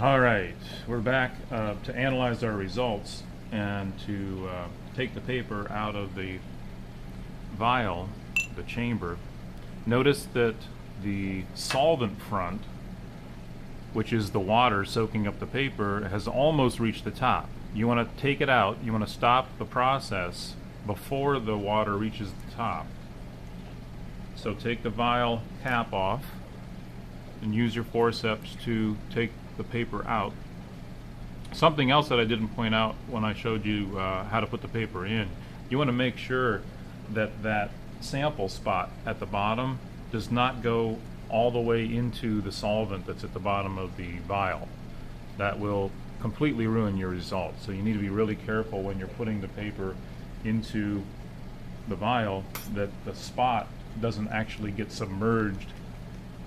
All right, we're back to analyze our results and to take the paper out of the vial, the chamber. Notice that the solvent front, which is the water soaking up the paper, has almost reached the top. You want to take it out, you want to stop the process before the water reaches the top. So take the vial cap off and use your forceps to take the paper out. Something else that I didn't point out when I showed you how to put the paper in, you want to make sure that that sample spot at the bottom does not go all the way into the solvent that's at the bottom of the vial. That will completely ruin your results. So you need to be really careful when you're putting the paper into the vial that the spot doesn't actually get submerged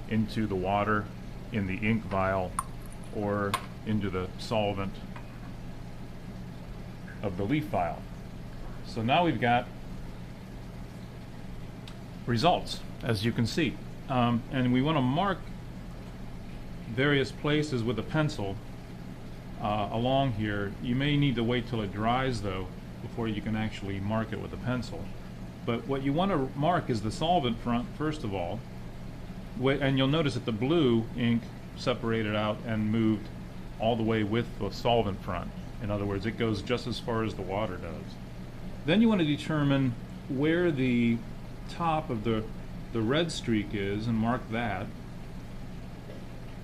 into the water in the ink vial or into the solvent of the leaf vial. So now we've got results, as you can see. And we want to mark various places with a pencil along here. You may need to wait till it dries, though, before you can actually mark it with a pencil. But what you want to mark is the solvent front, first of all. And you'll notice that the blue ink separated out and moved all the way with the solvent front. In other words, it goes just as far as the water does. Then you want to determine where the top of the red streak is and mark that,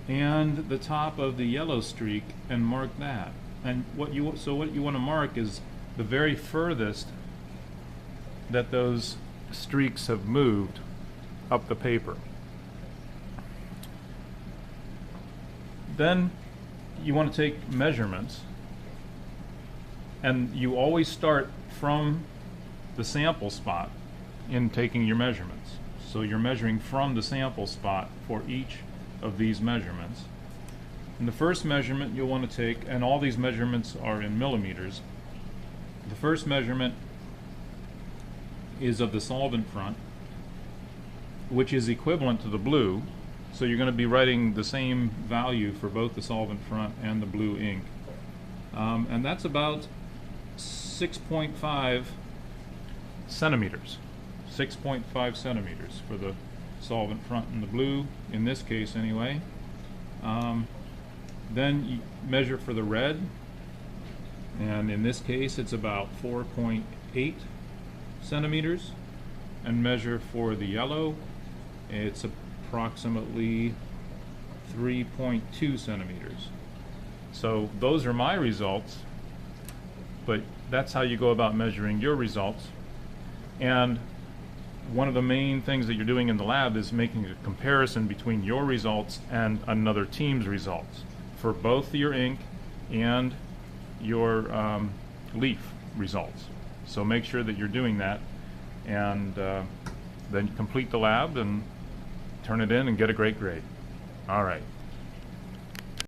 and the top of the yellow streak and mark that. And what you want to mark is the very furthest that those streaks have moved up the paper. Then you want to take measurements, and you always start from the sample spot in taking your measurements. So you're measuring from the sample spot for each of these measurements. And the first measurement you'll want to take, and all these measurements are in millimeters, the first measurement is of the solvent front, which is equivalent to the blue. So you're going to be writing the same value for both the solvent front and the blue ink. And that's about 6.5 centimeters. 6.5 centimeters for the solvent front and the blue, in this case anyway. Then you measure for the red, and in this case it's about 4.8 centimeters. And measure for the yellow, it's approximately 3.2 centimeters. So those are my results, but that's how you go about measuring your results. And one of the main things that you're doing in the lab is making a comparison between your results and another team's results for both your ink and your leaf results. So make sure that you're doing that, and then complete the lab and turn it in and get a great grade. All right.